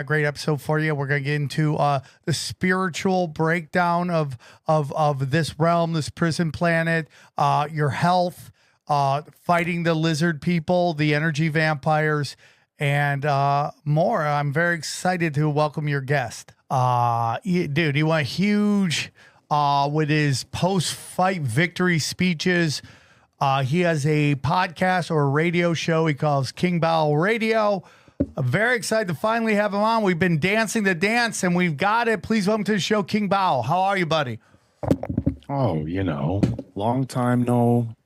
a great episode for you. We're going to get into the spiritual breakdown of this realm, this prison planet, your health, fighting the lizard people, the energy vampires, and more. I'm very excited to welcome your guest. Dude, he went huge with his post-fight victory speeches. He has a podcast or a radio show he calls King Bau Radio. I'm very excited to finally have him on. We've been dancing the dance, and we've got it. Please welcome to the show, King Bau. How are you, buddy? Oh, long time no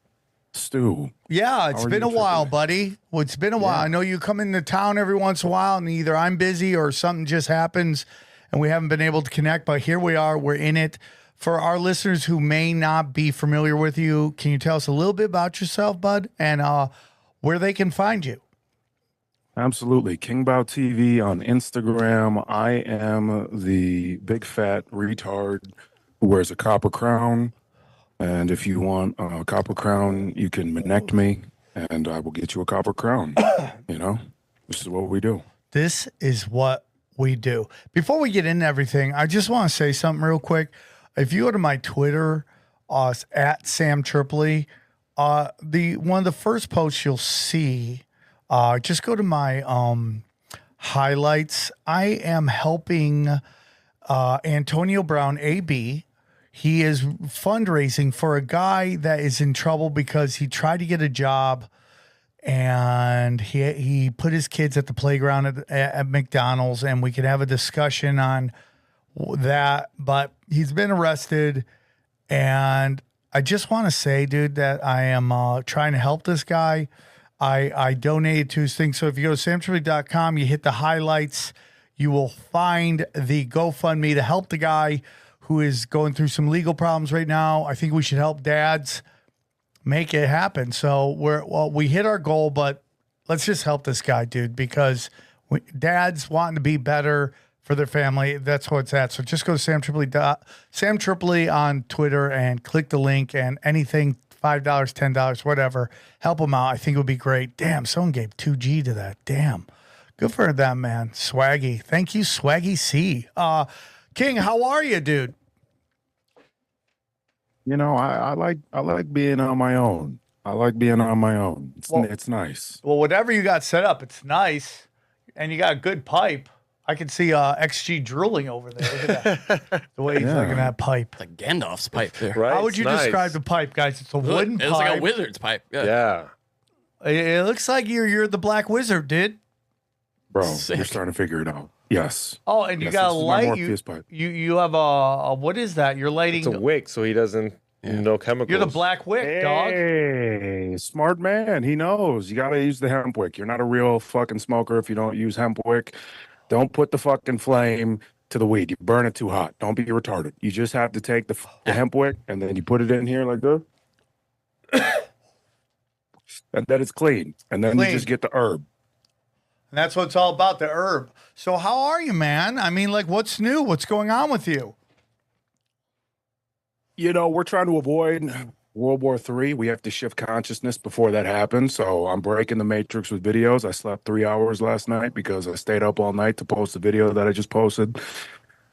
stew. Yeah, it's been a while, buddy. Well, it's been a while. I know you come into town every once in a while, and either I'm busy or something just happens, and we haven't been able to connect, but here we are. We're in it. For our listeners who may not be familiar with you, can you tell us a little bit about yourself, bud, and where they can find you? Absolutely. King Bau TV on Instagram. I am the big fat retard who wears a copper crown. And if you want a copper crown, you can connect me and I will get you a copper crown. This is what we do. This is what we do. Before we get into everything, I just want to say something real quick. If you go to my Twitter, at Sam Tripoli, one of the first posts you'll see, just go to my highlights. I am helping Antonio Brown, AB. He is fundraising for a guy that is in trouble because he tried to get a job and he put his kids at the playground at McDonald's, and we could have a discussion on that. But he's been arrested, and I just want to say, dude, that I am trying to help this guy. I donated to his thing. So if you go to samtripoli.com, you hit the highlights, you will find the GoFundMe to help the guy who is going through some legal problems right now. I think we should help dads make it happen. So we hit our goal, but let's just help this guy, dude, because dads wanting to be better for their family. That's what it's at. So just go to Sam Tripoli on Twitter and click the link, and anything, $5, $10, whatever, help them out. I think it would be great. Damn, someone gave 2G to that. Damn. Good for them, man. Swaggy. Thank you, Swaggy C. King, how are you, dude? I like being on my own. I like being on my own. It's nice. Well, whatever you got set up, it's nice. And you got a good pipe. I can see XG drooling over there. Look at that. The way he's looking at that pipe. Like Gandalf's pipe there. Right? How would you describe the pipe, guys? It's a wooden pipe. It's like a wizard's pipe. Yeah. It looks like you're the Black Wizard, dude. Bro, Sick. you're starting to figure it out. Yes. Oh, and you got a light. You have a what is that? You're lighting. It's a wick, so he doesn't no chemicals. You're the black wick, dog. Hey, smart man. He knows. You got to use the hemp wick. You're not a real fucking smoker if you don't use hemp wick. Don't put the fucking flame to the weed. You burn it too hot. Don't be retarded. You just have to take the hemp wick and then you put it in here like this. And then it's clean. And then you just get the herb. And that's what it's all about, the herb. So how are you, man? I mean, like, what's new? What's going on with you? We're trying to avoid World War III. We have to shift consciousness before that happens. So I'm breaking the matrix with videos. I slept 3 hours last night because I stayed up all night to post the video that I just posted.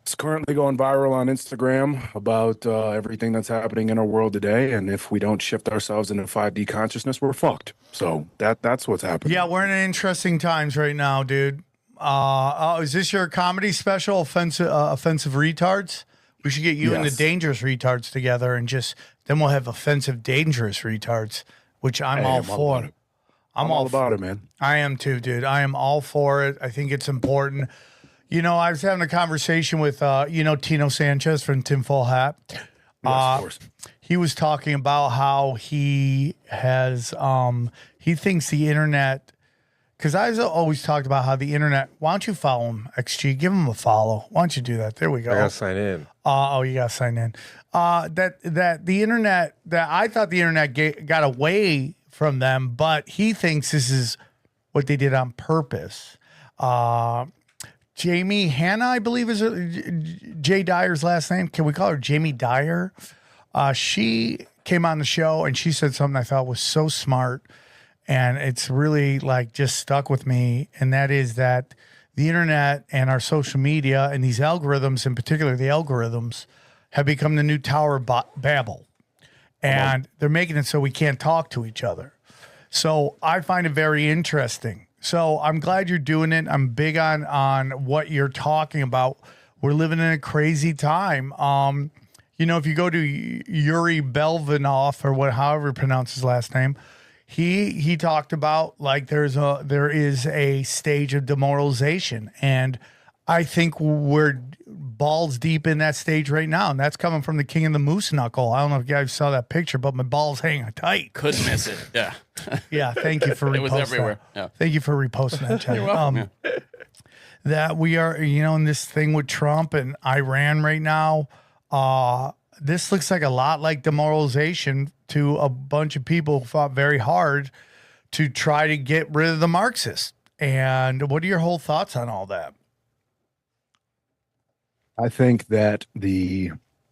It's currently going viral on Instagram about everything that's happening in our world today. And if we don't shift ourselves into 5D consciousness, we're fucked. So that's what's happening. Yeah, we're in interesting times right now, dude. Is this your comedy special, Offensive Retards? We should get you and the Dangerous Retards together, and then we'll have Offensive Dangerous Retards, which I'm all for. I'm all about it, man. I am too, dude. I am all for it. I think it's important. I was having a conversation with, Tino Sanchez from Tinfoil Hat. Yes, of course. He was talking about how he has, he thinks the internet, because I've always talked about how the internet, why don't you follow him, XG? Give him a follow. Why don't you do that? There we go. I got to sign in. You got to sign in. That the internet, that I thought the internet got away from them, but he thinks this is what they did on purpose. Jamie Hanna, I believe is Jay Dyer's last name. Can we call her Jamie Dyer? She came on the show and she said something I thought was so smart, and it's really like just stuck with me. And that is that the internet and our social media and these algorithms, in particular, the algorithms, have become the new Tower of Babel. And they're making it so we can't talk to each other. So I find it very interesting. So I'm glad you're doing it. I'm big on what you're talking about. We're living in a crazy time. You know, if you go to Yuri Belvanov or however you pronounce his last name, he talked about like there is a stage of demoralization, and I think we're balls deep in that stage right now, and that's coming from the king of the moose knuckle. I don't know if you guys saw that picture, but my balls hanging tight. Couldn't miss it. Yeah. Yeah, thank you for reposting. It was everywhere. That. Yeah. Thank you for reposting that, Chad. You're welcome. That we are, you know, in this thing with Trump and Iran right now. This looks like a lot like demoralization to a bunch of people who fought very hard to try to get rid of the Marxists. And what are your whole thoughts on all that? I think that the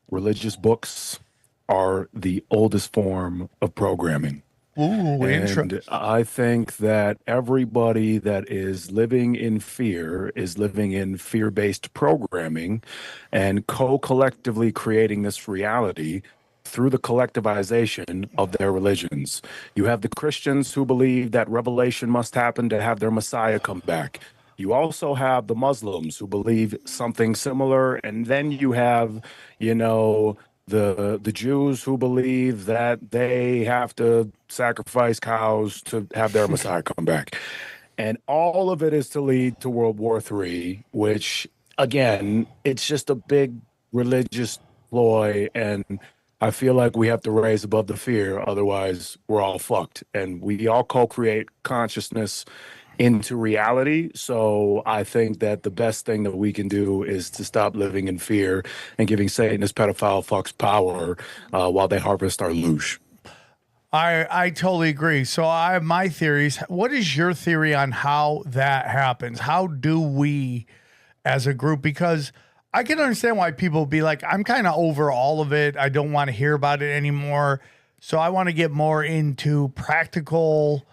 religious books are the oldest form of programming. Ooh, And I think that everybody that is living in fear is living in fear-based programming and co-collectively creating this reality through the collectivization of their religions. You have the Christians who believe that revelation must happen to have their Messiah come back. You also have the Muslims who believe something similar, and then you have, you know, the Jews who believe that they have to sacrifice cows to have their Messiah come back. And all of it is to lead to World War III, which, again, it's just a big religious ploy, and I feel like we have to raise above the fear, otherwise we're all fucked. And we all co-create consciousness into reality. So I think that the best thing that we can do is to stop living in fear and giving Satan his pedophile fucks power while they harvest our loosh. I totally agree. So I have my theories. What is your theory on how that happens? How do we as a group? Because I can understand why people be like, I'm kind of over all of it. I don't want to hear about it anymore. So I want to get more into practical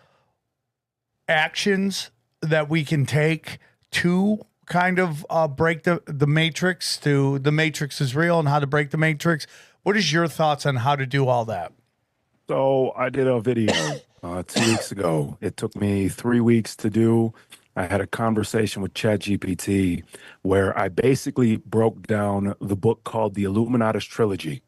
actions that we can take to kind of break the matrix, to the matrix is real and how to break the matrix. What is your thoughts on how to do all that? So I did a video 2 weeks ago. It took me 3 weeks to do. I had a conversation with ChatGPT where I basically broke down the book called The Illuminati Trilogy.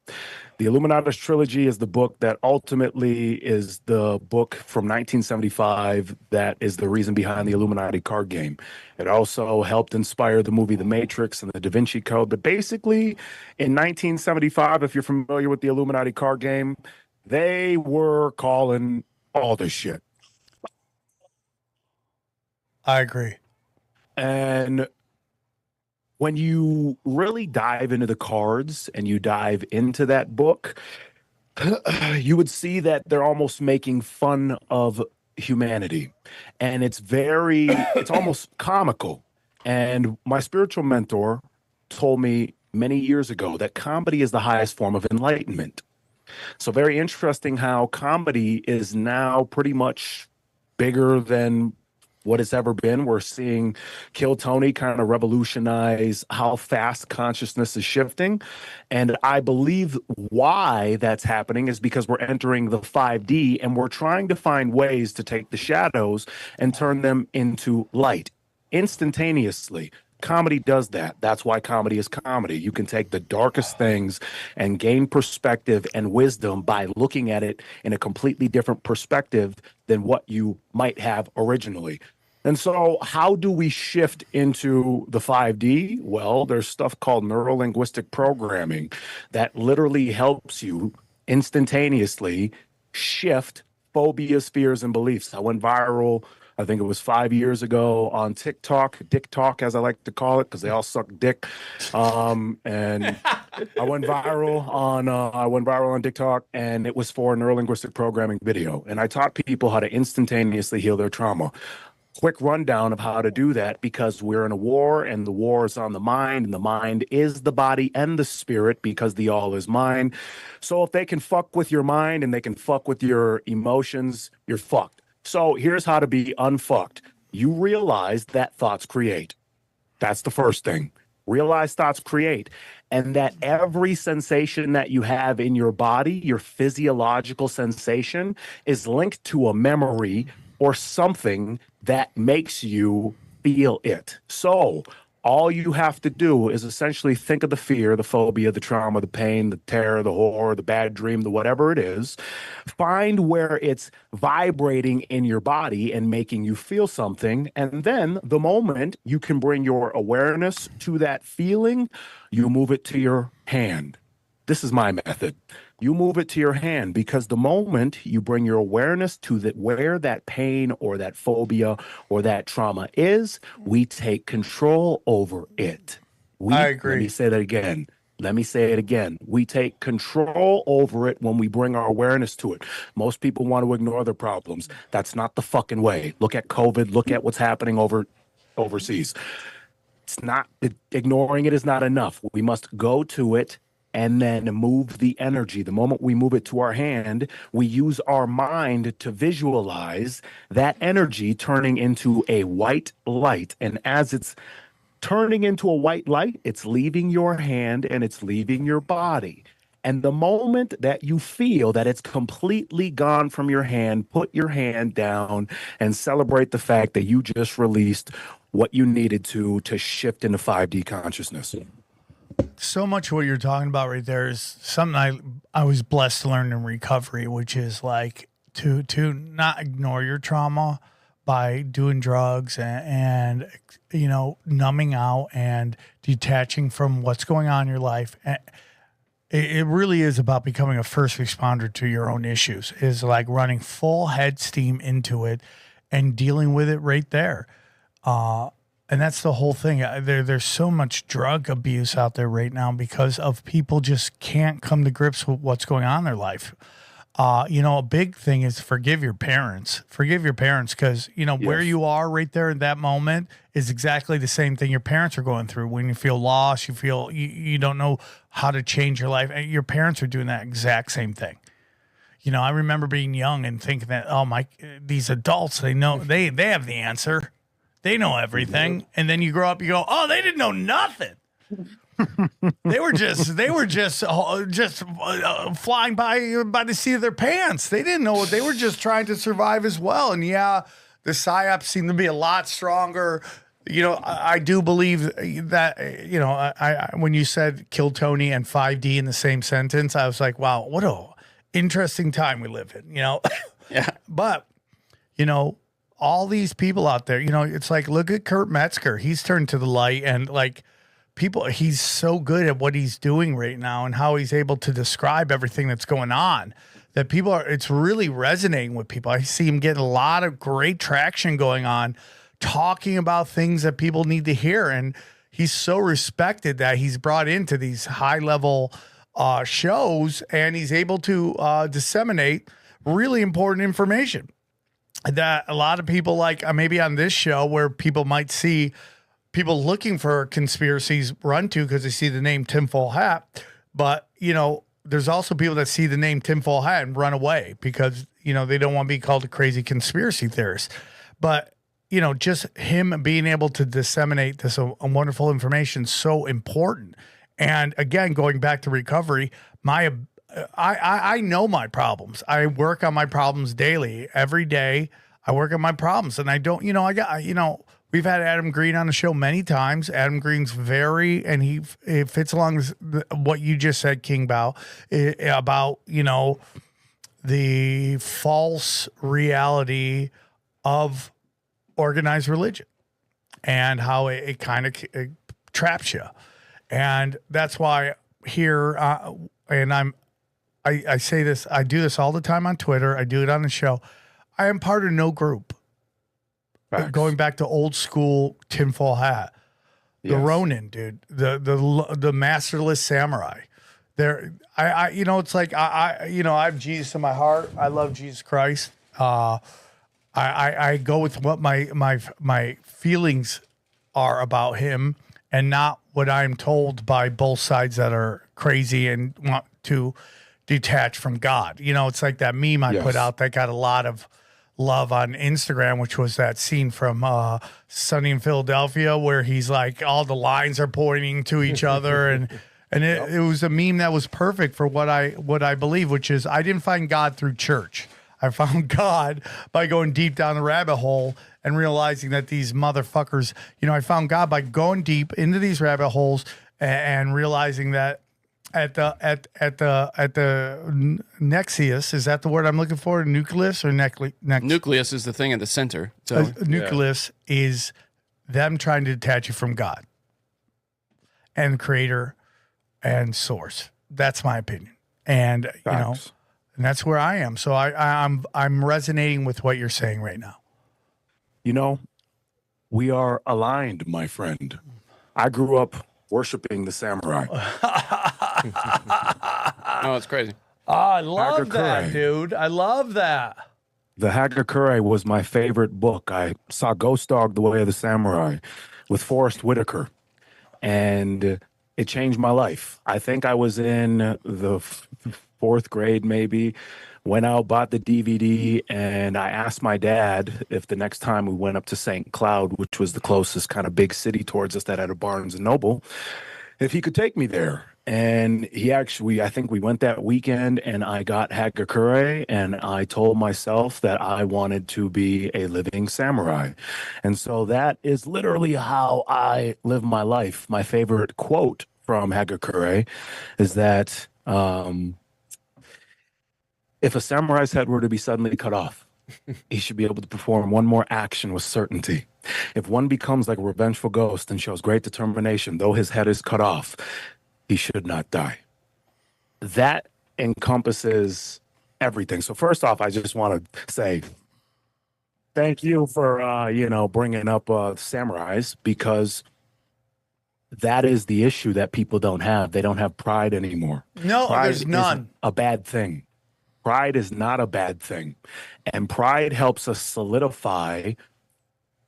The Illuminati Trilogy is the book that ultimately is the book from 1975 that is the reason behind the Illuminati card game. It also helped inspire the movie The Matrix and the Da Vinci Code. But basically, in 1975, if you're familiar with the Illuminati card game, they were calling all this shit. I agree. And when you really dive into the cards and you dive into that book, you would see that they're almost making fun of humanity. And it's almost comical. And my spiritual mentor told me many years ago that comedy is the highest form of enlightenment. So very interesting how comedy is now pretty much bigger than what it's ever been. We're seeing Kill Tony kind of revolutionize how fast consciousness is shifting. And I believe why that's happening is because we're entering the 5D and we're trying to find ways to take the shadows and turn them into light instantaneously. Comedy does that. That's why comedy is comedy. You can take the darkest things and gain perspective and wisdom by looking at it in a completely different perspective than what you might have originally. And so how do we shift into the 5D? Well, there's stuff called neuro-linguistic programming that literally helps you instantaneously shift phobias, fears, and beliefs. I went viral, I think it was 5 years ago on TikTok, Dick Talk, as I like to call it, because they all suck dick. And I went viral on TikTok, and it was for a neurolinguistic programming video. And I taught people how to instantaneously heal their trauma. Quick rundown of how to do that, because we're in a war and the war is on the mind, and the mind is the body and the spirit, because the all is mind. So if they can fuck with your mind and they can fuck with your emotions, you're fucked. So here's how to be unfucked. You realize that thoughts create. That's the first thing. Realize thoughts create, and that every sensation that you have in your body, your physiological sensation, is linked to a memory or something that makes you feel it. So, all you have to do is essentially think of the fear, the phobia, the trauma, the pain, the terror, the horror, the bad dream, the whatever it is. Find where it's vibrating in your body and making you feel something. And then the moment you can bring your awareness to that feeling, you move it to your hand. This is my method. You move it to your hand, because the moment you bring your awareness to where that pain or that phobia or that trauma is, we take control over it. I agree. Let me say that again. Let me say it again. We take control over it when we bring our awareness to it. Most people want to ignore their problems. That's not the fucking way. Look at COVID. Look at what's happening overseas. Ignoring it is not enough. We must go to it and then move the energy. The moment we move it to our hand, we use our mind to visualize that energy turning into a white light. And as it's turning into a white light, it's leaving your hand and it's leaving your body. And the moment that you feel that it's completely gone from your hand, put your hand down and celebrate the fact that you just released what you needed to shift into 5D consciousness. So much what you're talking about right there is something I was blessed to learn in recovery, which is like to not ignore your trauma by doing drugs and you know, numbing out and detaching from what's going on in your life. And it really is about becoming a first responder to your own issues. Is like running full head steam into it and dealing with it right there. And that's the whole thing. There's so much drug abuse out there right now because of people just can't come to grips with what's going on in their life. You know, a big thing is forgive your parents. Forgive your parents, because, you know, where you are right there in that moment is exactly the same thing your parents are going through. When you feel lost, you feel you don't know how to change your life. And your parents are doing that exact same thing. You know, I remember being young and thinking that, oh, these adults, they know, they have the answer. They know everything. And then you grow up, you go, oh, they didn't know nothing. They were just flying by the seat of their pants. They didn't know what they were, just trying to survive as well. And yeah, the PSYOPs seem to be a lot stronger. You know, I do believe that, you know, I when you said kill Tony and 5D in the same sentence, I was like, wow, what a interesting time we live in, you know? Yeah. But, you know, all these people out there, you know, it's like, look at Kurt Metzger. He's turned to the light, and like he's so good at what he's doing right now and how he's able to describe everything that's going on that it's really resonating with people. I see him getting a lot of great traction going on, talking about things that people need to hear. And he's so respected that he's brought into these high level shows, and he's able to disseminate really important information that a lot of people, like maybe on this show, where people might see people looking for conspiracies run to because they see the name tinfoil hat. But, you know, there's also people that see the name tinfoil hat and run away because, you know, they don't want to be called a crazy conspiracy theorist. But, you know, just him being able to disseminate this wonderful information is so important. And again, going back to recovery, I know my problems. I work on my problems daily. Every day I work on my problems, and I don't, you know, we've had Adam Green on the show many times. Adam Green's it fits along what you just said, King Bau, about, you know, the false reality of organized religion and how it kind of traps you. And that's why here, and I say this, I do this all the time on Twitter. I do it on the show. I am part of no group. Facts. Going back to old school tinfoil hat, the Ronin, dude, the masterless samurai. You know, it's like you know, I have Jesus in my heart. I love Jesus Christ. I go with what my feelings are about him, and not what I'm told by both sides that are crazy and want to detach from God. You know, it's like that meme I put out that got a lot of love on Instagram, which was that scene from Sunny in Philadelphia where he's like all the lines are pointing to each other, and it was a meme that was perfect for what I believe, which is I didn't find God through church. I found God by going deep down the rabbit hole and realizing that these motherfuckers, I found God by going deep into these rabbit holes and realizing that at the nexus, is that the word I'm looking for? Nucleus or Nucleus is the thing at the center. So nucleus is them trying to detach you from God and creator and source. That's my opinion. And Facts. and that's where I am. So I'm resonating with what you're saying right now. We are aligned, my friend. I grew up worshiping the samurai. oh, it's crazy. Oh, I love that, Hagakure. dude. I love that. The Hagakure was my favorite book. I saw Ghost Dog, The Way of the Samurai with Forrest Whitaker, and it changed my life. I think I was in the fourth grade, maybe. Went out, bought the DVD, and I asked my dad if the next time we went up to St. Cloud, which was the closest kind of big city towards us that had a Barnes and Noble, if he could take me there. And he actually, I think we went that weekend, and I got Hagakure, and I told myself that I wanted to be a living samurai. And so that is literally how I live my life. My favorite quote from Hagakure is that, if a samurai's head were to be suddenly cut off, he should be able to perform one more action with certainty. If one becomes like a revengeful ghost and shows great determination, though his head is cut off, he should not die. That encompasses everything. So first off, I just want to say thank you for, bringing up samurais, because that is the issue that people don't have. They don't have pride anymore. No, Pride there's none. isn't a bad thing. Pride is not a bad thing. And pride helps us solidify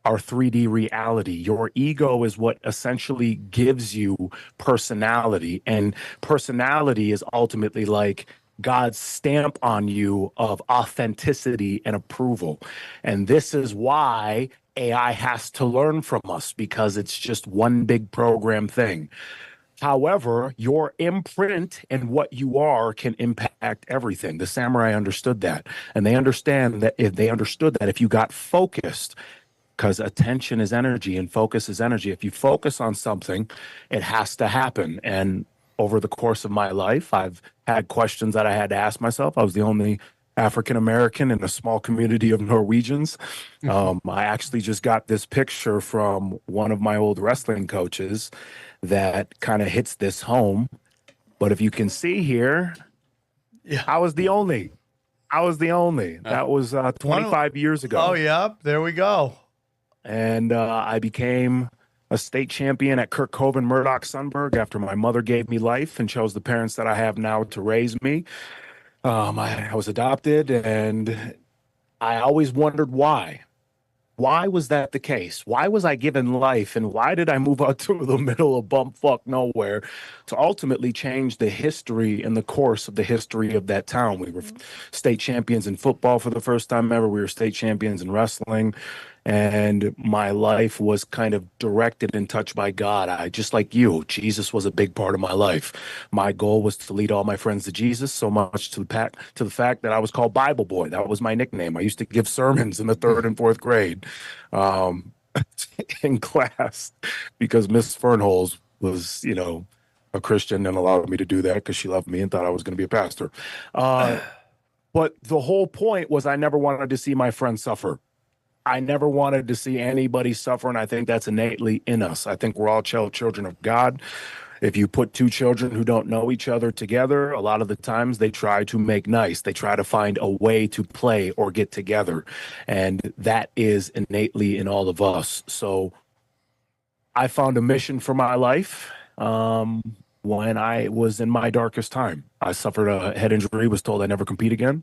our 3D reality. Your ego is what essentially gives you personality. And personality is ultimately like God's stamp on you of authenticity and approval. And this is why AI has to learn from us, because it's just one big program thing. However, your imprint and what you are can impact everything. The samurai understood that, and they understood that if you got focused, because attention is energy and focus is energy. If you focus on something, it has to happen. And over the course of my life, I've had questions that I had to ask myself. I was the only African American in a small community of Norwegians. I actually just got this picture from one of my old wrestling coaches that kind of hits this home. But if you can see here, I was the only. That was 25 years ago. Oh, yeah. There we go. And I became a state champion at Kirk Coven, Murdoch, Sunberg after my mother gave me life and chose the parents that I have now to raise me. I was adopted, and I always wondered why. Why was that the case? Why was I given life, and why did I move out to the middle of bumfuck nowhere to ultimately change the history and the course of the history of that town? We were state champions in football for the first time ever. We were state champions in wrestling. And my life was kind of directed and touched by God. I, just like you, Jesus was a big part of my life. My goal was to lead all my friends to Jesus, so much to the fact that I was called Bible Boy. That was my nickname. I used to give sermons in the 3rd and 4th grade in class, because Miss Fernholz was, a Christian and allowed me to do that because she loved me and thought I was going to be a pastor. But the whole point was I never wanted to see my friends suffer. I never wanted to see anybody suffer, and I think that's innately in us. I think we're all children of God. If you put two children who don't know each other together, a lot of the times they try to make nice. They try to find a way to play or get together, and that is innately in all of us. So I found a mission for my life when I was in my darkest time. I suffered a head injury, was told I'd never compete again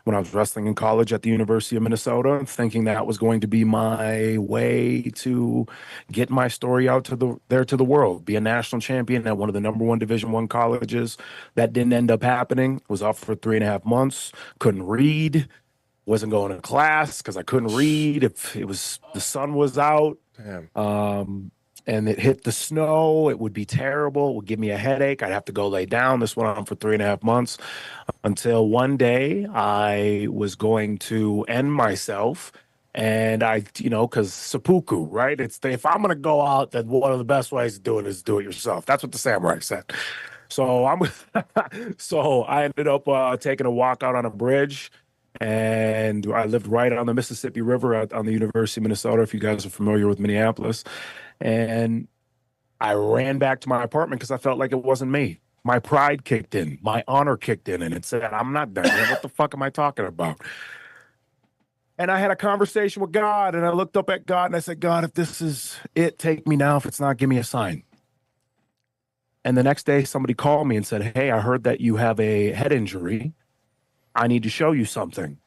when I was wrestling in college at the University of Minnesota, thinking that was going to be my way to get my story out to the world, be a national champion at one of the #1 Division I colleges. That didn't end up happening. Was off for 3.5 months, couldn't read, wasn't going to class because I couldn't read if it was the sun was out. Damn. And it hit the snow. It would be terrible. It would give me a headache. I'd have to go lay down. This went on for 3.5 months until one day I was going to end myself. And I, because seppuku, right? If I'm going to go out, then one of the best ways to do it is do it yourself. That's what the samurai said. So so I ended up taking a walk out on a bridge. And I lived right on the Mississippi River on the University of Minnesota, if you guys are familiar with Minneapolis. And I ran back to my apartment because I felt like it wasn't me. My pride kicked in. My honor kicked in. And it said, I'm not done yet. What the fuck am I talking about? And I had a conversation with God. And I looked up at God and I said, God, if this is it, take me now. If it's not, give me a sign. And the next day, somebody called me and said, hey, I heard that you have a head injury. I need to show you something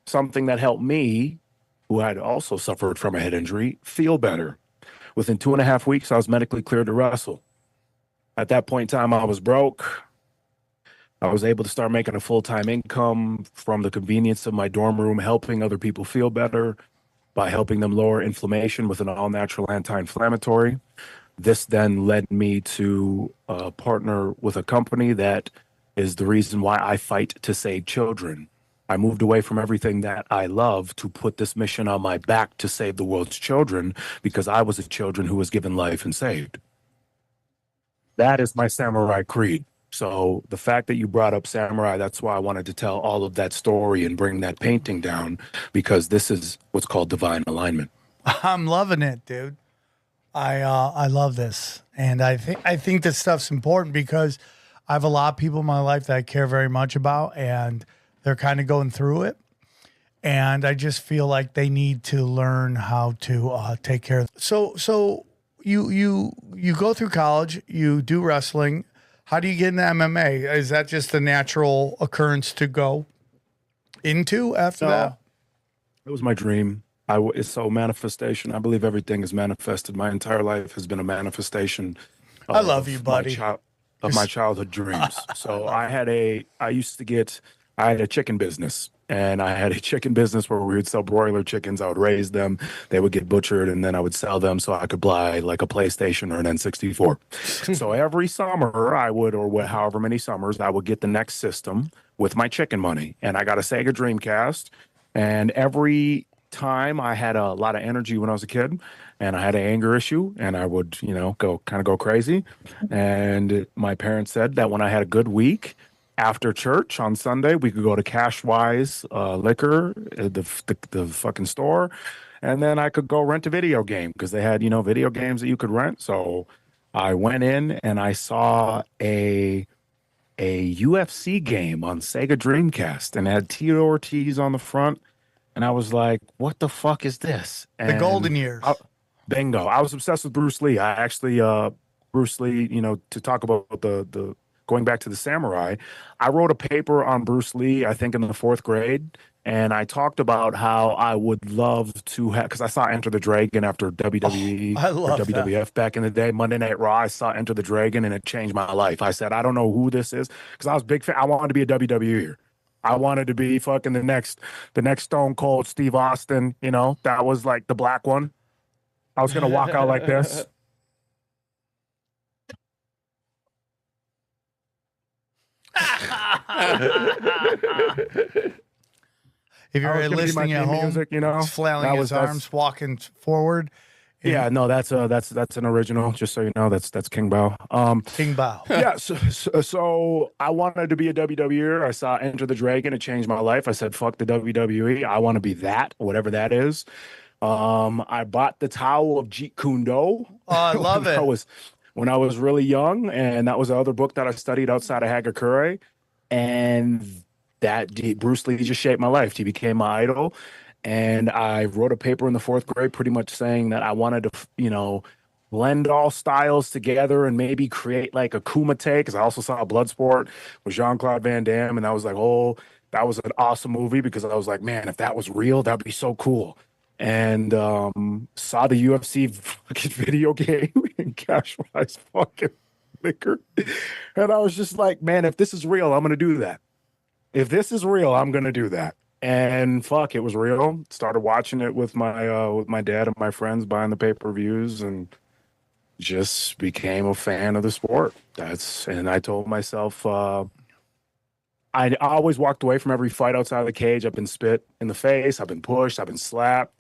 that helped me, who had also suffered from a head injury, feel better. Within 2.5 weeks, I was medically cleared to wrestle. At that point in time, I was broke. I was able to start making a full-time income from the convenience of my dorm room, helping other people feel better by helping them lower inflammation with an all-natural anti-inflammatory. This then led me to partner with a company that is the reason why I fight to save children. I moved away from everything that I love to put this mission on my back to save the world's children because I was a children who was given life and saved. That is my samurai creed. So the fact that you brought up samurai, that's why I wanted to tell all of that story and bring that painting down, because this is what's called divine alignment. I'm loving it, dude. I love this. And I think this stuff's important because I have a lot of people in my life that I care very much about, and they're kind of going through it. And I just feel like they need to learn how to take care of it. So you go through college, you do wrestling. How do you get into MMA? Is that just a natural occurrence to go into after that? It was my dream. It's so manifestation. I believe everything is manifested. My entire life has been a manifestation. I love you, buddy. My childhood dreams. So I had a chicken business, and I had a chicken business where we would sell broiler chickens. I would raise them. They would get butchered, and then I would sell them so I could buy like a PlayStation or an N64. So every summer however many summers, I would get the next system with my chicken money. And I got a Sega Dreamcast, and every time I had a lot of energy when I was a kid, and I had an anger issue, and I would, go crazy. And my parents said that when I had a good week after church on Sunday, we could go to Cashwise Liquor, the fucking store, and then I could go rent a video game because they had, video games that you could rent. So I went in and I saw a UFC game on Sega Dreamcast, and it had Tito Ortiz on the front. And I was like, what the fuck is this? And The golden years. Bingo. I was obsessed with Bruce Lee. I actually, Bruce Lee, to talk about the going back to the samurai, I wrote a paper on Bruce Lee, I think in the 4th grade. And I talked about how I would love to have, because I saw Enter the Dragon after WWE or WWF back in the day, Monday Night Raw. I saw Enter the Dragon and it changed my life. I said, I don't know who this is, because I was a big fan. I wanted to be a WWEer. I wanted to be fucking the next Stone Cold Steve Austin, that was like the black one. I was going to walk out like this. If you're listening at home, music, he's flailing his arms, walking forward. Yeah, no, that's an original. Just so you know, that's King Bau. King Bau. Yeah, so I wanted to be a WWEer. I saw Enter the Dragon. It changed my life. I said, fuck the WWE. I want to be that, whatever that is. I bought the Tao of Jeet Kune Do. Oh, I love it. When I was really young, and that was the other book that I studied outside of Hagakure, and Bruce Lee just shaped my life. He became my idol. And I wrote a paper in the 4th grade pretty much saying that I wanted to, blend all styles together and maybe create like a Kumite, because I also saw Bloodsport with Jean-Claude Van Damme. And I was like, oh, that was an awesome movie, because I was like, man, if that was real, that'd be so cool. And saw the UFC fucking video game in Cashwise fucking Liquor. And I was just like, man, if this is real, I'm going to do that. If this is real, I'm going to do that. And fuck, it was real. Started watching it with my dad and my friends, buying the pay-per-views, and just became a fan of the sport. And I told myself, I always walked away from every fight outside of the cage. I've been spit in the face, I've been pushed, I've been slapped.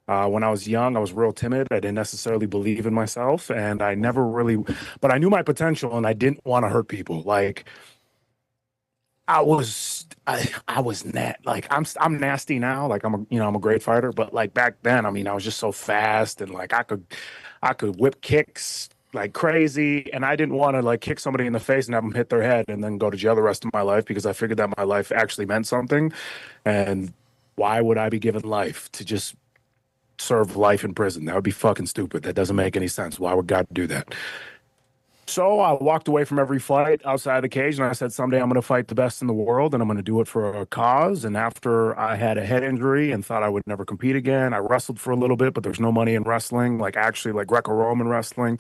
When I was young, I was real timid. I didn't necessarily believe in myself, and I never really, but I knew my potential, and I didn't want to hurt people. Like I was like I'm nasty now. Like I'm a great fighter, but like back then, I mean, I was just so fast, and like I could whip kicks like crazy, and I didn't want to like kick somebody in the face and have them hit their head and then go to jail the rest of my life, because I figured that my life actually meant something, and why would I be given life to just serve life in prison? That would be fucking stupid. That doesn't make any sense. Why would God do that? So I walked away from every fight outside the cage, and I said, someday I'm going to fight the best in the world, and I'm going to do it for a cause. And after I had a head injury and thought I would never compete again, I wrestled for a little bit, but there's no money in wrestling, like actually like Greco-Roman wrestling.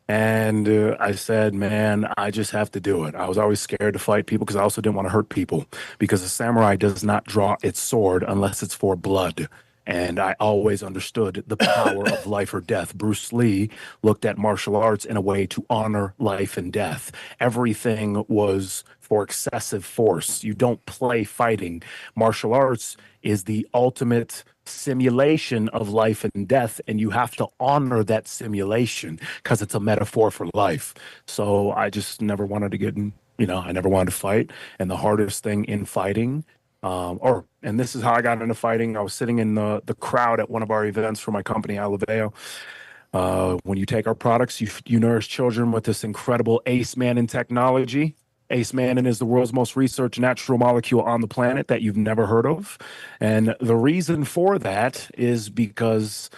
And I said, man, I just have to do it. I was always scared to fight people because I also didn't want to hurt people, because a samurai does not draw its sword unless it's for blood. And I always understood the power of life or death. Bruce Lee looked at martial arts in a way to honor life and death. Everything was for excessive force. You don't play fighting. Martial arts is the ultimate simulation of life and death, and you have to honor that simulation because it's a metaphor for life. So I just never wanted to get in, I never wanted to fight. And the hardest thing in fighting, and this is how I got into fighting. I was sitting in the crowd at one of our events for my company, Aliveo. When you take our products, you nourish children with this incredible Ace Mannin technology. Ace Mannin is the world's most researched natural molecule on the planet that you've never heard of. And the reason for that is because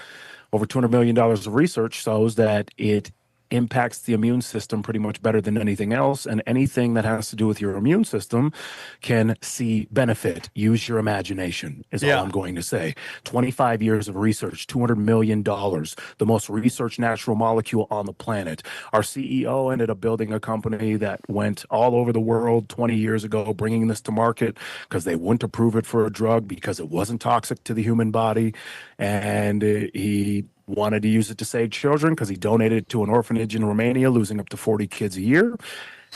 over $200 million of research shows that it impacts the immune system pretty much better than anything else. And anything that has to do with your immune system can see benefit. Use your imagination is all I'm going to say. 25 years of research, $200 million, the most researched natural molecule on the planet. Our CEO ended up building a company that went all over the world 20 years ago, bringing this to market because they wouldn't approve it for a drug because it wasn't toxic to the human body. And he wanted to use it to save children because he donated it to an orphanage in Romania, losing up to 40 kids a year.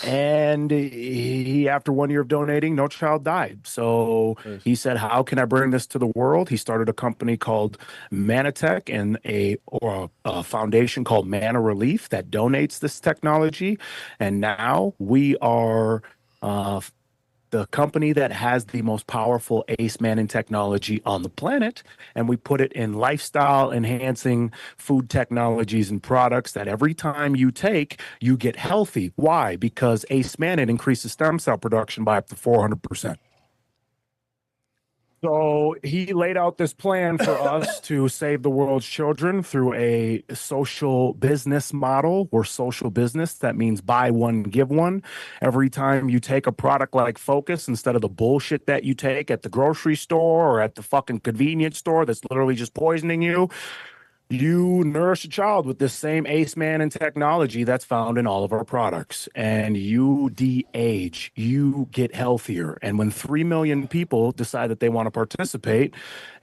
And he, after 1 year of donating, no child died. So he said, how can I bring this to the world? He started a company called Manatech and a foundation called Mana Relief that donates this technology. And now we are the company that has the most powerful Ace Mannin technology on the planet, and we put it in lifestyle enhancing food technologies and products that every time you take, you get healthy. Why? Because Ace Mannin increases stem cell production by up to 400%. So he laid out this plan for us to save the world's children through a social business model. We're social business. That means buy one, give one. Every time you take a product like Focus, instead of the bullshit that you take at the grocery store or at the fucking convenience store that's literally just poisoning you, you nourish a child with this same Ace Mannin technology that's found in all of our products, and you de-age, you get healthier. And when 3 million people decide that they want to participate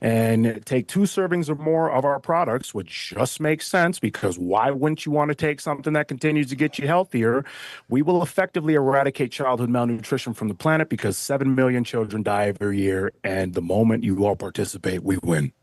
and take 2 servings or more of our products, which just makes sense, because why wouldn't you want to take something that continues to get you healthier? We will effectively eradicate childhood malnutrition from the planet, because 7 million children die every year, and the moment you all participate, we win.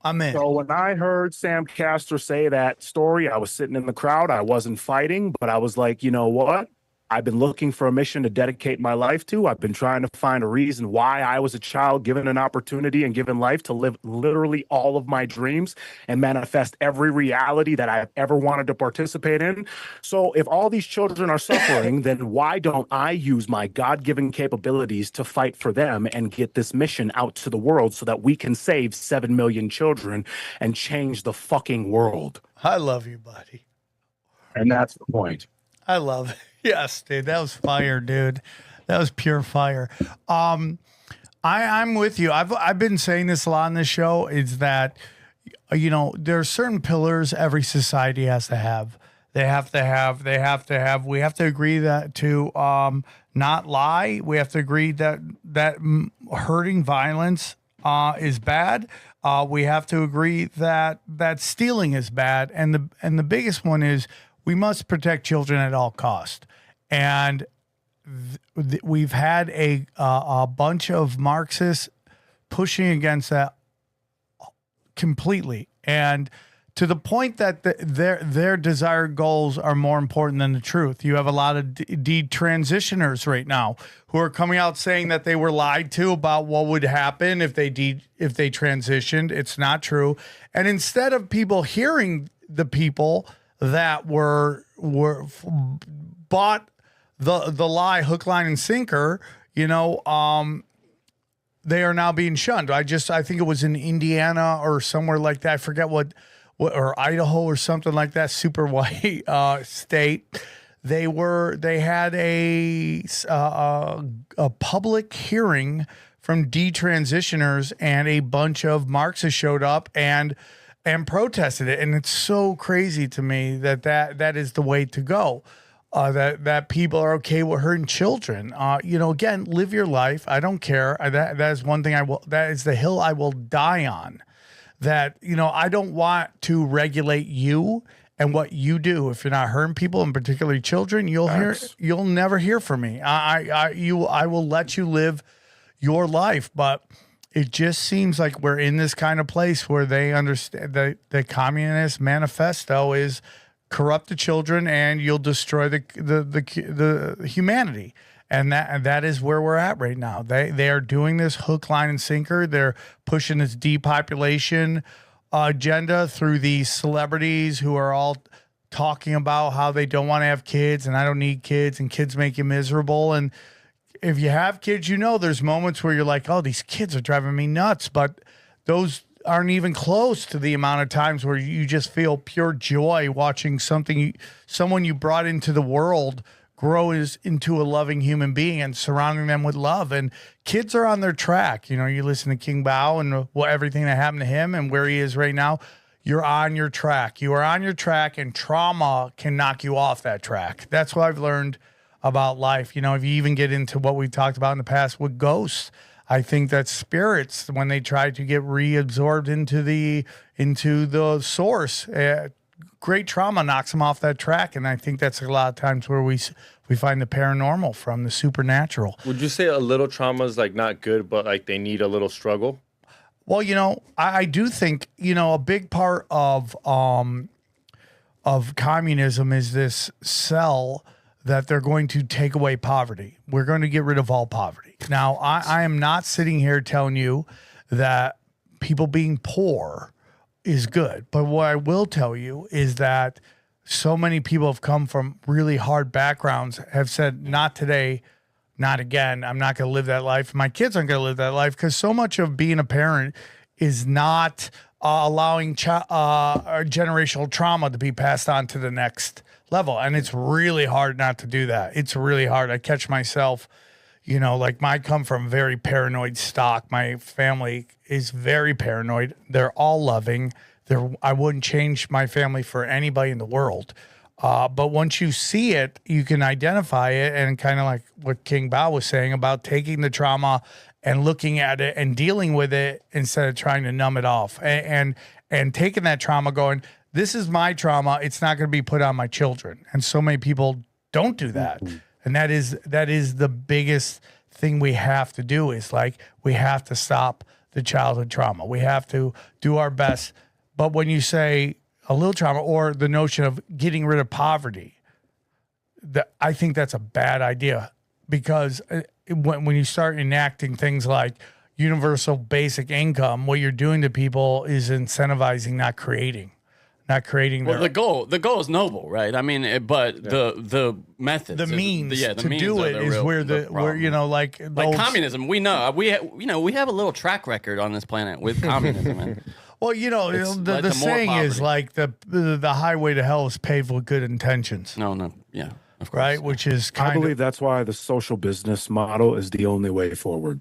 I'm in. So when I heard Sam Castor say that story, I was sitting in the crowd. I wasn't fighting, but I was like, you know what? I've been looking for a mission to dedicate my life to. I've been trying to find a reason why I was a child given an opportunity and given life to live literally all of my dreams and manifest every reality that I've ever wanted to participate in. So if all these children are suffering, then why don't I use my God-given capabilities to fight for them and get this mission out to the world so that we can save 7 million children and change the fucking world? I love you, buddy. And that's the point. I love it. Yes, dude. That was fire, dude. That was pure fire. I'm with you. I've been saying this a lot on this show, is that, there are certain pillars every society has to have. We have to agree that to not lie. We have to agree that hurting violence is bad. We have to agree that stealing is bad. And the biggest one is we must protect children at all cost. And we've had a bunch of Marxists pushing against that completely, and to the point that their desired goals are more important than the truth. You have a lot of detransitioners right now who are coming out saying that they were lied to about what would happen if they transitioned. It's not true. And instead of people hearing the people that were bought the lie hook, line, and sinker, they are now being shunned. I think it was in Indiana or somewhere like that. I forget what or Idaho or something like that, super white state. They had a public hearing from detransitioners, and a bunch of Marxists showed up and protested it. And it's so crazy to me that is the way to go. That people are okay with hurting children. Again, live your life. I don't care. That is one thing that is the hill I will die on. That, I don't want to regulate you and what you do. If you're not hurting people, and particularly children, you'll never hear from me. I will let you live your life. But it just seems like we're in this kind of place where they understand that the Communist Manifesto is corrupt the children and you'll destroy the humanity. And that is where we're at right now. They are doing this hook, line, and sinker. They're pushing this depopulation agenda through these celebrities who are all talking about how they don't want to have kids, and I don't need kids, and kids make you miserable. And if you have kids, there's moments where you're like, oh, these kids are driving me nuts. But those aren't even close to the amount of times where you just feel pure joy watching someone you brought into the world grow into a loving human being and surrounding them with love. And kids are on their track. You listen to King Bau and everything that happened to him and where he is right now. You're on your track. You are on your track, and trauma can knock you off that track. That's what I've learned about life. If you even get into what we've talked about in the past with ghosts, I think that spirits, when they try to get reabsorbed into the source, great trauma knocks them off that track. And I think that's a lot of times where we find the paranormal from, the supernatural. Would you say a little trauma is like not good, but like they need a little struggle? Well, I do think, a big part of communism is this cell that they're going to take away poverty. We're going to get rid of all poverty. Now, I am not sitting here telling you that people being poor is good. But what I will tell you is that so many people have come from really hard backgrounds, have said, not today, not again. I'm not going to live that life. My kids aren't going to live that life, because so much of being a parent is not allowing generational trauma to be passed on to the next level. And it's really hard not to do that. It's really hard. I catch myself, I come from very paranoid stock. My family is very paranoid. They're all loving. I wouldn't change my family for anybody in the world. But once you see it, you can identify it, and kind of like what King Bau was saying about taking the trauma and looking at it and dealing with it instead of trying to numb it off, and taking that trauma, going, this is my trauma. It's not going to be put on my children. And so many people don't do that. And that is the biggest thing we have to do, is we have to stop the childhood trauma. We have to do our best. But when you say a little trauma, or the notion of getting rid of poverty, I think that's a bad idea, because when you start enacting things like universal basic income, what you're doing to people is incentivizing, not creating. Well, the goal is noble, right? I mean, but the methods, the means the to means do it is where like communism. We know we have a little track record on this planet with communism. And well, the saying is like the highway to hell is paved with good intentions. No, yeah, of course, right. Which is I believe that's why the social business model is the only way forward.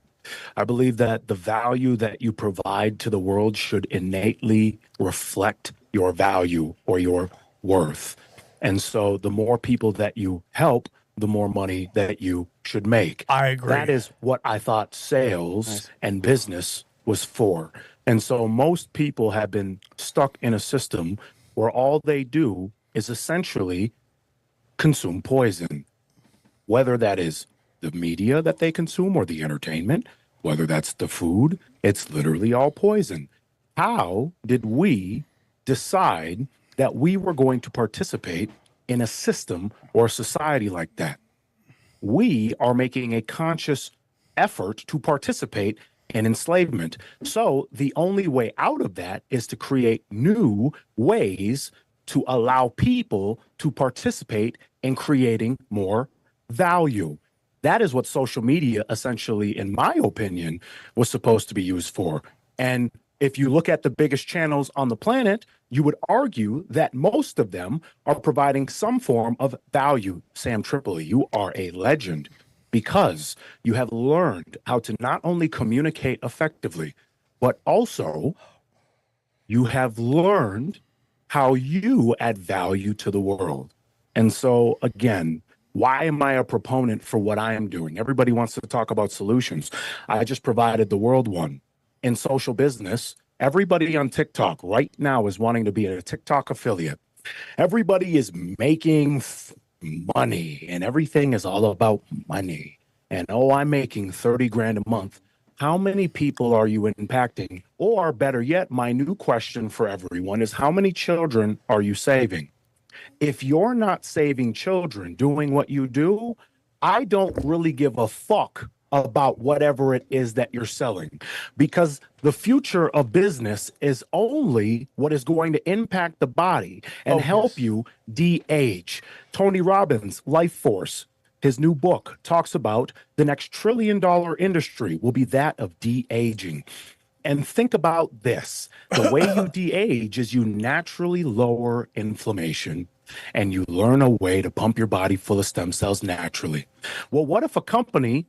I believe that the value that you provide to the world should innately reflect your value or your worth. And so the more people that you help, the more money that you should make. I agree. That is what I thought sales and business was for. And so most people have been stuck in a system where all they do is essentially consume poison, whether that is the media that they consume or the entertainment, whether that's the food, it's literally all poison. How did we decide that we were going to participate in a system or a society like that? We are making a conscious effort to participate in enslavement. So the only way out of that is to create new ways to allow people to participate in creating more value. That is what social media essentially, in my opinion, was supposed to be used for. And if you look at the biggest channels on the planet, you would argue that most of them are providing some form of value. Sam Tripoli, you are a legend because you have learned how to not only communicate effectively, but also you have learned how you add value to the world. And so, again, why am I a proponent for what I am doing? Everybody wants to talk about solutions. I just provided the world one. In social business, everybody on TikTok right now is wanting to be a TikTok affiliate. Everybody is making money and everything is all about money. And oh, I'm making 30 grand a month. How many people are you impacting? Or better yet, my new question for everyone is how many children are you saving? If you're not saving children doing what you do, I don't really give a fuck about whatever it is that you're selling, because the future of business is only what is going to impact the body and help you de-age. Tony Robbins, Life Force, his new book talks about the next $1 trillion industry will be that of de-aging. And think about this. The way you de-age is you naturally lower inflammation and you learn a way to pump your body full of stem cells naturally. Well, what if a company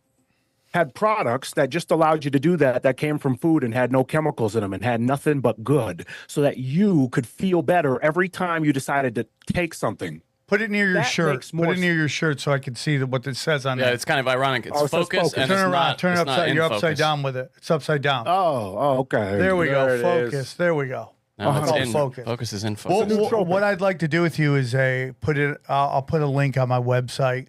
had products that just allowed you to do that, that came from food and had no chemicals in them and had nothing but good, so that you could feel better every time you decided to take something? Put it near your shirt. Put it near your shirt so I can see what it says on it. Yeah, it's kind of ironic. It's focus and turn it's around. not. Turn it it's upside. not You're in upside focus. down with it. It's upside down. Oh, okay. There we go. There it Focus. is. There we go. No, it's all in focus. focus is in focus. Well, what I'd like to do with you is I'll put a link on my website.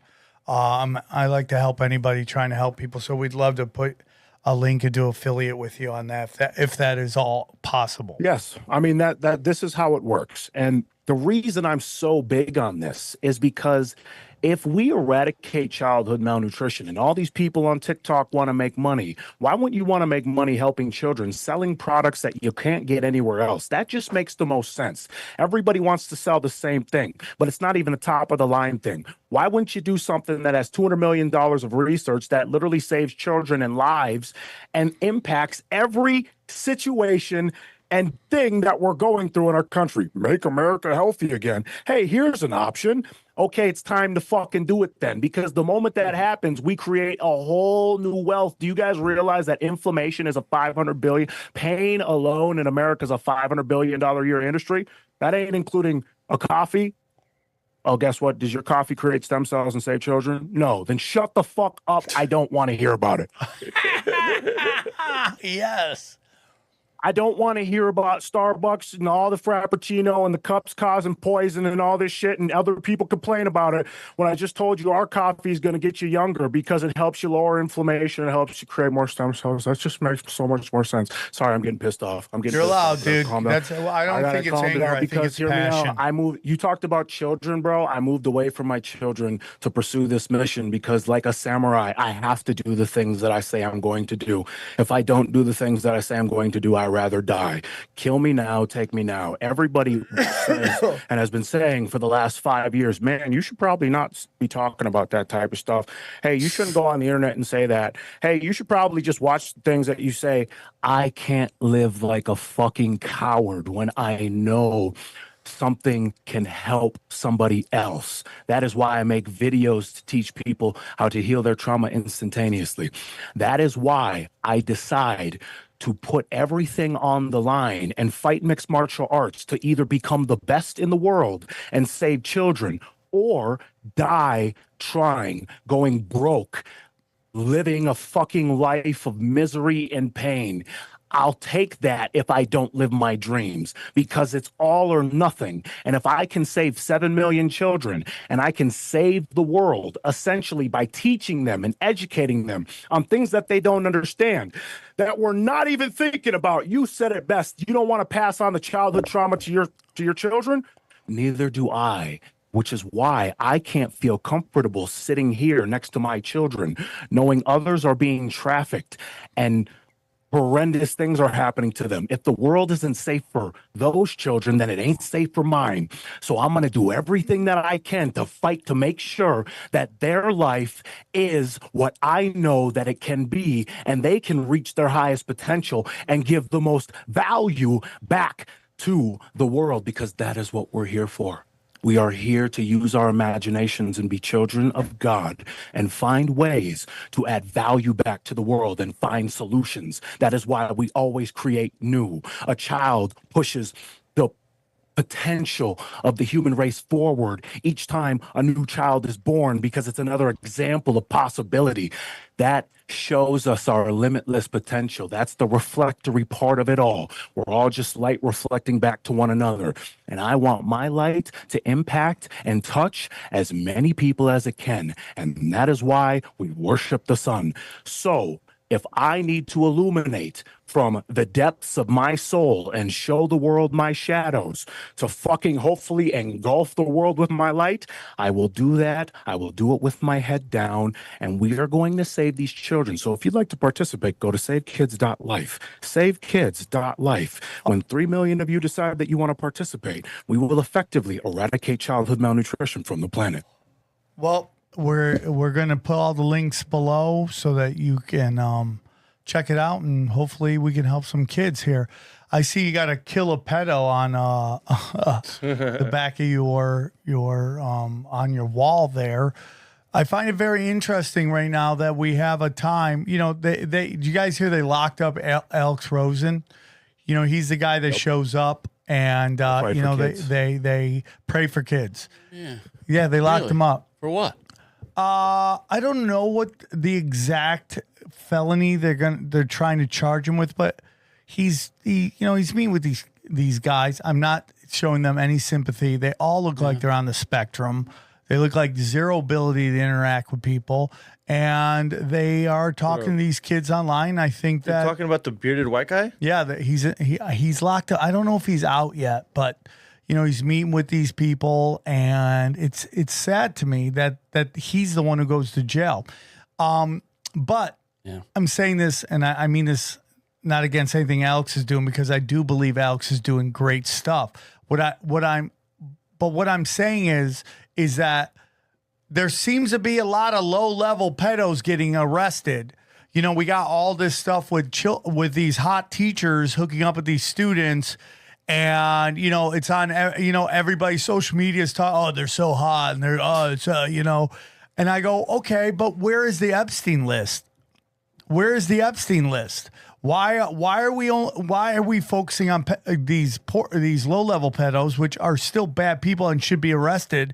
I like to help anybody trying to help people, so we'd love to put a link and do affiliate with you on that if that is all possible. Yes. I mean, that this is how it works. And the reason I'm so big on this is because if we eradicate childhood malnutrition and all these people on TikTok want to make money, why wouldn't you want to make money helping children, selling products that you can't get anywhere else? That just makes the most sense. Everybody wants to sell the same thing, but it's not even a top of the line thing. Why wouldn't you do something that has $200 million of research that literally saves children and lives and impacts every situation and thing that we're going through in our country? Make America healthy again. Hey, here's an option. Okay, it's time to fucking do it then, because the moment that happens, we create a whole new wealth. Do you guys realize that inflammation is a $500 billion? Pain alone in America is a $500 billion a year industry. That ain't including a coffee. Oh, guess what? Does your coffee create stem cells and save children? No. Then shut the fuck up. I don't want to hear about it. Yes. I don't want to hear about Starbucks and all the Frappuccino and the cups causing poison and all this shit, and other people complain about it when I just told you our coffee is going to get you younger because it helps you lower inflammation. It helps you create more stem cells. That just makes so much more sense. Sorry, I'm getting pissed off. You're allowed, dude. I don't think it's anger. I think it's passion. You talked about children, bro. I moved away from my children to pursue this mission because, like a samurai, I have to do the things that I say I'm going to do. If I don't do the things that I say I'm going to do, I rather die. Kill me now, take me now. Everybody says and has been saying for the last 5 years, man, you should probably not be talking about that type of stuff. Hey, you shouldn't go on the internet and say that. Hey, you should probably just watch things that you say. I can't live like a fucking coward when I know something can help somebody else. That is why I make videos to teach people how to heal their trauma instantaneously. That is why I decide to put everything on the line and fight mixed martial arts to either become the best in the world and save children, or die trying, going broke, living a fucking life of misery and pain. I'll take that if I don't live my dreams, because it's all or nothing. And if I can save 7 million children and I can save the world essentially by teaching them and educating them on things that they don't understand, that we're not even thinking about. You said it best. You don't want to pass on the childhood trauma to your children. Neither do I. Which is why I can't feel comfortable sitting here next to my children, knowing others are being trafficked and horrendous things are happening to them. If the world isn't safe for those children, then it ain't safe for mine. So I'm going to do everything that I can to fight to make sure that their life is what I know that it can be, and they can reach their highest potential and give the most value back to the world, because that is what we're here for. We are here to use our imaginations and be children of God and find ways to add value back to the world and find solutions. That is why we always create new. A child pushes the potential of the human race forward each time a new child is born, because it's another example of possibility. That shows us our limitless potential. That's the reflectory part of it all. We're all just light reflecting back to one another. And I want my light to impact and touch as many people as it can. And that is why we worship the sun. So if I need to illuminate from the depths of my soul and show the world my shadows to fucking hopefully engulf the world with my light, I will do that. I will do it with my head down, and we are going to save these children. So if you'd like to participate, go to savekids.life, savekids.life. When 3 million of you decide that you want to participate, we will effectively eradicate childhood malnutrition from the planet. Well, we're going to put all the links below so that you can check it out, and hopefully we can help some kids here. I see you got a kill a pedo on the back of your on your wall there. I find it very interesting right now that we have a time. You know, did you guys hear they locked up Alex Rosen? You know, he's the guy that shows up and you know they pray for kids. Yeah, they locked him up. For what? I don't know what the exact felony they're trying to charge him with, but he's meeting with these guys. I'm not showing them any sympathy. They all look like they're on the spectrum. They look like zero ability to interact with people, and they are talking to these kids online. I think You're talking about the bearded white guy? Yeah, that he's locked up. I don't know if he's out yet, but you know, he's meeting with these people, and it's sad to me that he's the one who goes to jail. But I'm saying this, and I mean this not against anything Alex is doing, because I do believe Alex is doing great stuff. What I'm saying is that there seems to be a lot of low-level pedos getting arrested. You know, we got all this stuff with these hot teachers hooking up with these students. And, you know, it's on, you know, everybody's social media is talking, oh, they're so hot, and they're, it's, you know, and I go, okay, but where is the Epstein list? Where is the Epstein list? Why are we focusing on these low-level pedos, which are still bad people and should be arrested,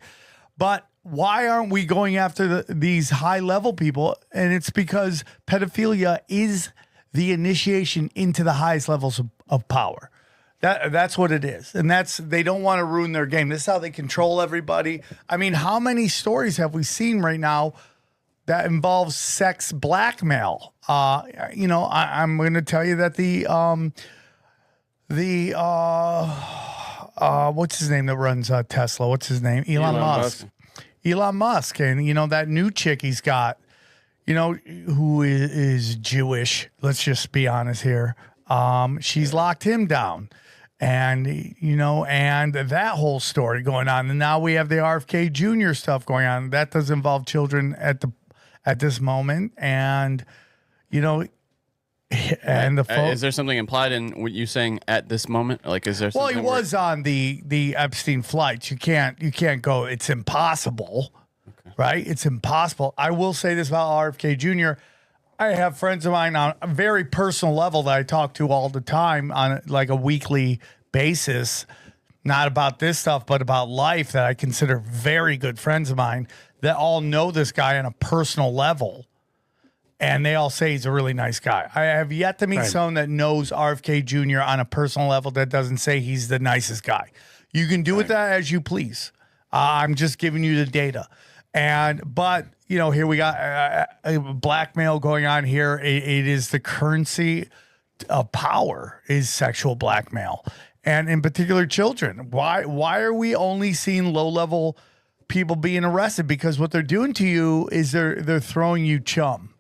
but why aren't we going after these high-level people? And it's because pedophilia is the initiation into the highest levels of power. That's what it is. And they don't want to ruin their game. This is how they control everybody. I mean, how many stories have we seen right now that involves sex blackmail? You know, I'm going to tell you that what's his name that runs Tesla? What's his name? Elon Musk. Elon Musk. And, you know, that new chick he's got, you know, who is Jewish. Let's just be honest here. She's locked him down. And, you know, and that whole story going on. And now we have the RFK Jr. stuff going on. That does involve children at this moment. And, you know, and is there something implied in what you saying at this moment? Like, is there something? Well, he was on the Epstein flights. You can't go. It's impossible, right? It's impossible. I will say this about RFK Jr. I have friends of mine on a very personal level that I talk to all the time on like a weekly basis, not about this stuff, but about life, that I consider very good friends of mine that all know this guy on a personal level. And they all say he's a really nice guy. I have yet to meet someone that knows RFK Jr. on a personal level that doesn't say he's the nicest guy. You can do with that as you please. I'm just giving you the data. But you know, here we got blackmail going on here. It is the currency of power is sexual blackmail, and in particular, children. Why are we only seeing low-level people being arrested? Because what they're doing to you is they're throwing you chum.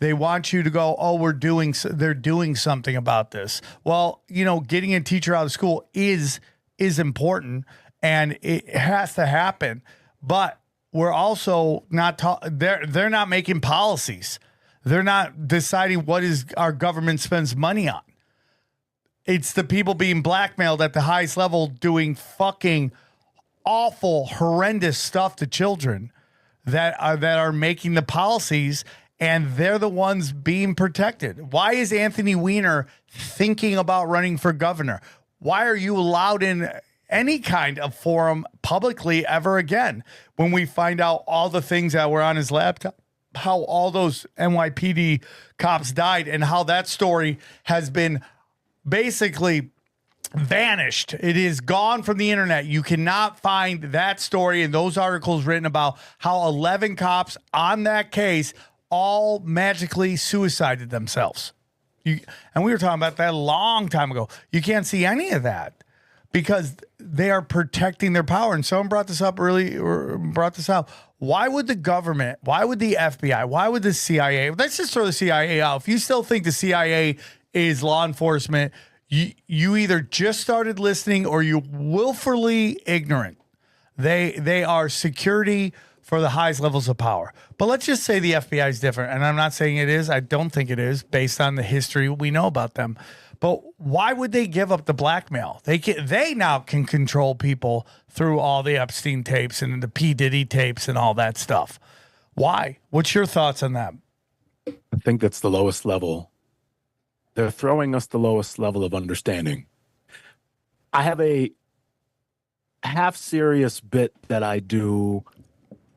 They want you to go, oh, they're doing something about this. Well, you know, getting a teacher out of school is important, and it has to happen. But we're also not they're not making policies. They're not deciding what is our government spends money on. It's the people being blackmailed at the highest level doing fucking awful, horrendous stuff to children that are making the policies, and they're the ones being protected. Why is Anthony Weiner thinking about running for governor? Why are you allowed in any kind of forum publicly ever again when we find out all the things that were on his laptop, how all those NYPD cops died, and how that story has been basically vanished? It is gone from the internet. You cannot find that story and those articles written about how 11 cops on that case all magically suicided themselves. And we were talking about that a long time ago. You can't see any of that because they are protecting their power. And someone brought this up out. Why would the government, why would the FBI, why would the CIA, let's just throw the CIA out. If you still think the CIA is law enforcement, you either just started listening or you're willfully ignorant. They are security for the highest levels of power. But let's just say the FBI is different. And I'm not saying it is. I don't think it is based on the history we know about them. But why would they give up the blackmail? They now can control people through all the Epstein tapes and the P. Diddy tapes and all that stuff. Why? What's your thoughts on that? I think that's the lowest level. They're throwing us the lowest level of understanding. I have a half-serious bit that I do,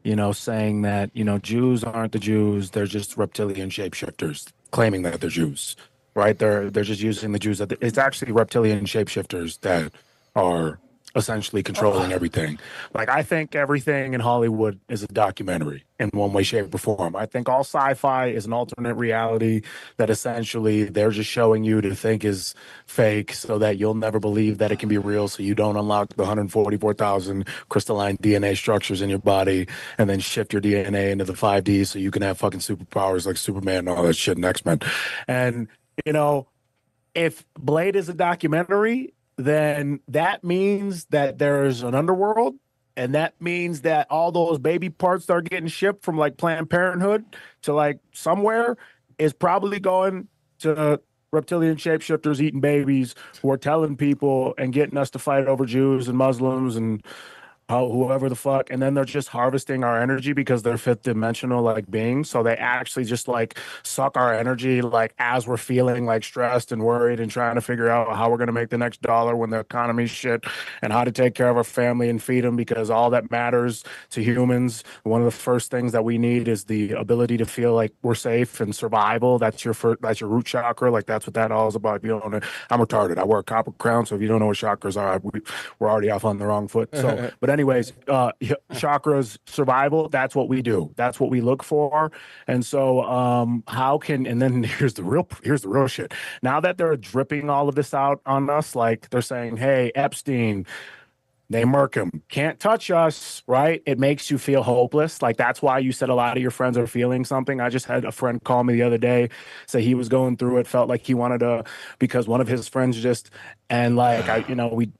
you know, saying that, you know, Jews aren't the Jews. They're just reptilian shapeshifters claiming that they're Jews, right? They're just using the Jews. It's actually reptilian shapeshifters that are essentially controlling everything. Like, I think everything in Hollywood is a documentary in one way, shape, or form. I think all sci-fi is an alternate reality that essentially they're just showing you to think is fake so that you'll never believe that it can be real, so you don't unlock the 144,000 crystalline DNA structures in your body and then shift your DNA into the 5D so you can have fucking superpowers like Superman and all that shit in X-Men. And, you know, if Blade is a documentary, then that means that there's an underworld, and that means that all those baby parts that are getting shipped from like Planned Parenthood to like somewhere is probably going to reptilian shapeshifters eating babies who are telling people and getting us to fight over Jews and Muslims and whoever the fuck, and then they're just harvesting our energy because they're fifth dimensional like beings. So they actually just like suck our energy like as we're feeling like stressed and worried and trying to figure out how we're going to make the next dollar when the economy's shit, and how to take care of our family and feed them, because all that matters to humans, one of the first things that we need is the ability to feel like we're safe and survival. That's your root chakra. Like, that's what that all is about. If you don't know, I'm retarded. I wear a copper crown, so if you don't know what chakras are, we're already off on the wrong foot. So but anyways, chakras, survival, that's what we do. That's what we look for. And so and then here's the real shit. Now that they're dripping all of this out on us, like they're saying, hey, Epstein, they murk him, can't touch us, right? It makes you feel hopeless. Like, that's why you said a lot of your friends are feeling something. I just had a friend call me the other day, say he was going through it, felt like he wanted to, because one of his friends just, and like,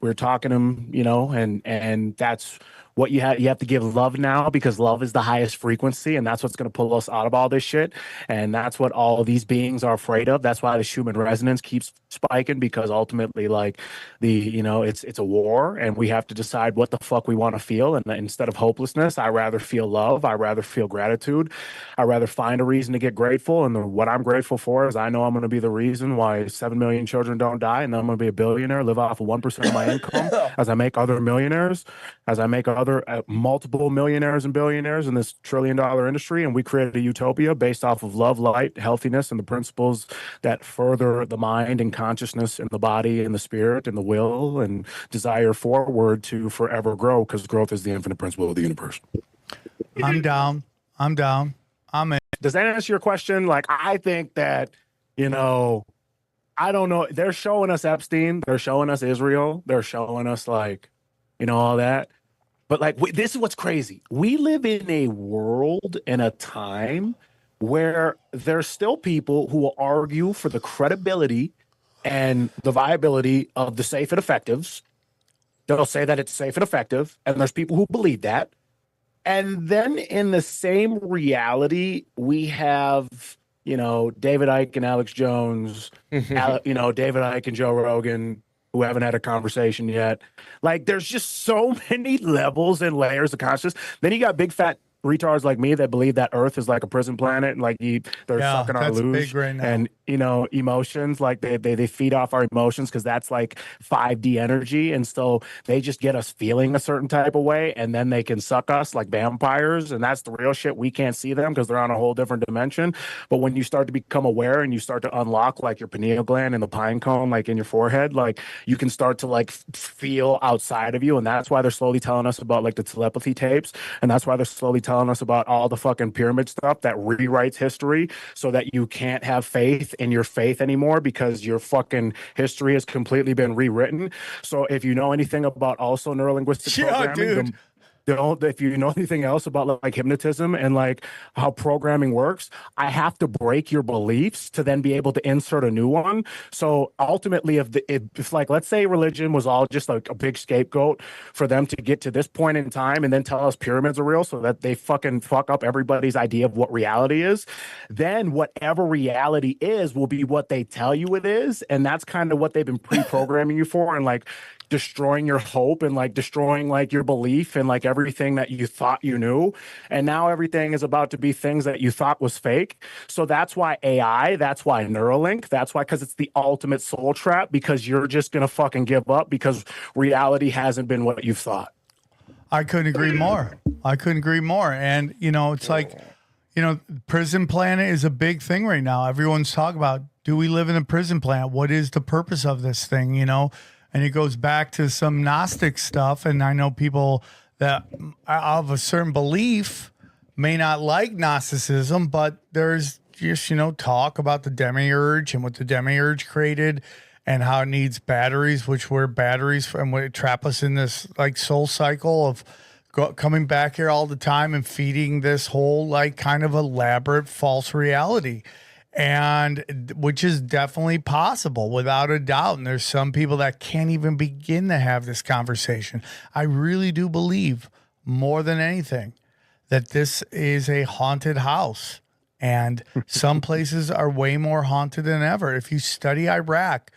we're talking to him, and that's what you have to give love now, because love is the highest frequency, and that's what's going to pull us out of all this shit. And that's what all of these beings are afraid of. That's why the Schumann resonance keeps spiking, because ultimately, like, it's a war, and we have to decide what the fuck we want to feel. And instead of hopelessness, I rather feel love. I rather feel gratitude. I rather find a reason to get grateful. And what I'm grateful for is I know I'm going to be the reason why 7 million children don't die, and then I'm going to be a billionaire, live off of 1% of my income as I make other millionaires, as I make other multiple millionaires and billionaires in this trillion-dollar industry. And we created a utopia based off of love, light, healthiness, and the principles that further the mind and consciousness and the body and the spirit and the will and desire forward to forever grow, because growth is the infinite principle of the universe. I'm down. I'm in. Does that answer your question? Like, I think that, I don't know. They're showing us Epstein. They're showing us Israel. They're showing us, like, all that. But, like, this is what's crazy. We live in a world and a time where there's still people who will argue for the credibility and the viability of the safe and effectives. They'll say that it's safe and effective. And there's people who believe that. And then in the same reality, we have, David Icke and Alex Jones, David Icke and Joe Rogan, who haven't had a conversation yet. Like, there's just so many levels and layers of consciousness. Then you got big fat retards like me that believe that Earth is like a prison planet, and like they're sucking our loose, right now. And emotions, like they feed off our emotions, because that's like 5D energy, and so they just get us feeling a certain type of way, and then they can suck us like vampires, and that's the real shit. We can't see them because they're on a whole different dimension. But when you start to become aware and you start to unlock like your pineal gland and the pine cone, like in your forehead, like you can start to like feel outside of you, and that's why they're slowly telling us about like the telepathy tapes, and that's why they're slowly telling us about all the fucking pyramid stuff that rewrites history, so that you can't have faith in your faith anymore, because your fucking history has completely been rewritten. So if you know anything about also neurolinguistic programming, if you know anything else about like hypnotism and like how programming works, I have to break your beliefs to then be able to insert a new one. So ultimately, if like, let's say religion was all just like a big scapegoat for them to get to this point in time and then tell us pyramids are real, so that they fucking fuck up everybody's idea of what reality is, then whatever reality is will be what they tell you it is. And that's kind of what they've been pre-programming you for, and like destroying your hope and like destroying like your belief and like everything that you thought you knew. And now everything is about to be things that you thought was fake. So that's why AI, that's why Neuralink, that's why, because it's the ultimate soul trap, because you're just going to fucking give up because reality hasn't been what you thought. I couldn't agree more. And, it's like, prison planet is a big thing right now. Everyone's talking about, do we live in a prison planet? What is the purpose of this thing, And it goes back to some Gnostic stuff. And I know people that are of a certain belief may not like Gnosticism, but there's just, talk about the demiurge and what the demiurge created and how it needs batteries, which were batteries and would trap us in this like soul cycle of coming back here all the time and feeding this whole like kind of elaborate false reality. And which is definitely possible without a doubt. And there's some people that can't even begin to have this conversation. I really do believe more than anything that this is a haunted house, and some places are way more haunted than ever. If you study Iraq,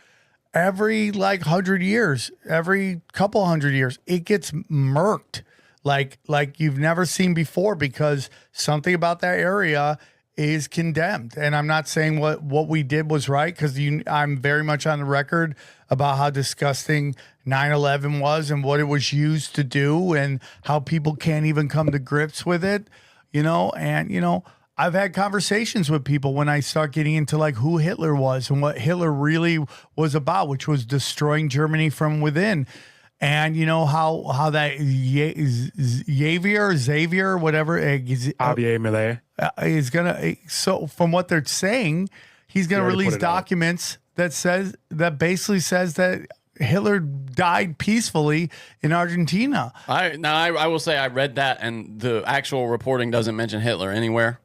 every like 100 years, every couple 100 years, it gets murked like you've never seen before, because something about that area is condemned. And I'm not saying what we did was right, because I'm very much on the record about how disgusting 9/11 was and what it was used to do, and how people can't even come to grips with it, and I've had conversations with people when I start getting into like who Hitler was and what Hitler really was about, which was destroying Germany from within. And how that Xavier, whatever, Javier Milei is gonna. So from what they're saying, he's gonna release documents that basically says that Hitler died peacefully in Argentina. I will say I read that, and the actual reporting doesn't mention Hitler anywhere,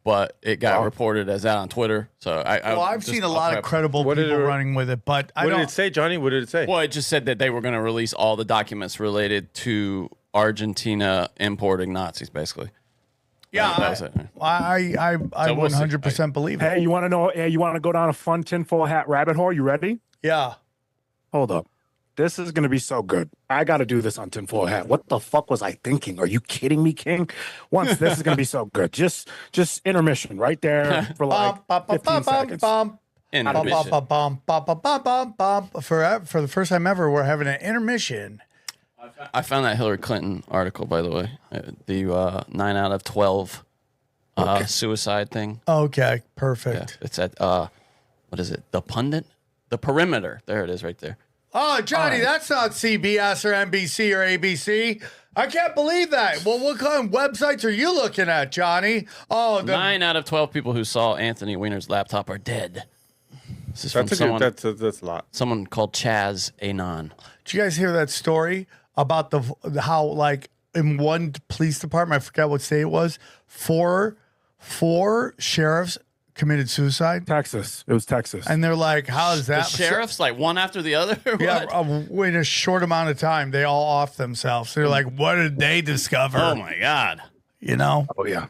but it got reported as that on Twitter. So I've seen a lot of credible people running with it, but what did it say, Johnny? What did it say? Well, it just said that they were going to release all the documents related to Argentina importing Nazis, basically. That was it. I So we'll see. 100% believe it. Hey, you want to know? Hey, you want to go down a fun tinfoil hat rabbit hole? You ready? Yeah. Hold up. This is gonna be so good. I got to do this on tinfoil hat. What the fuck was I thinking? Are you kidding me, King? Once this is gonna be so good. Just intermission right there for like 15 seconds. Intermission. For the first time ever, we're having an intermission. I found that Hillary Clinton article, by the way. The 9 out of 12 suicide thing. Okay, Yeah, perfect. it's at, what is it? The Pundit? The Perimeter. There it is right there. Oh, Johnny, that's not CBS or NBC or ABC. I can't believe that. Well, what kind of websites are you looking at, Johnny? Oh, 9 out of 12 people who saw Anthony Weiner's laptop are dead. This is from That's someone, that's a lot. someone called Chaz Anon. did you guys hear that story about how like in one police department, I forget what state it was, four sheriffs committed suicide, Texas. It was Texas. and they're like, "How is The that?" sheriffs, like one after the other? Or Yeah, what? in a short amount of time, they all off themselves. They're like, "What did they discover?" Oh, my God. You know? Oh yeah.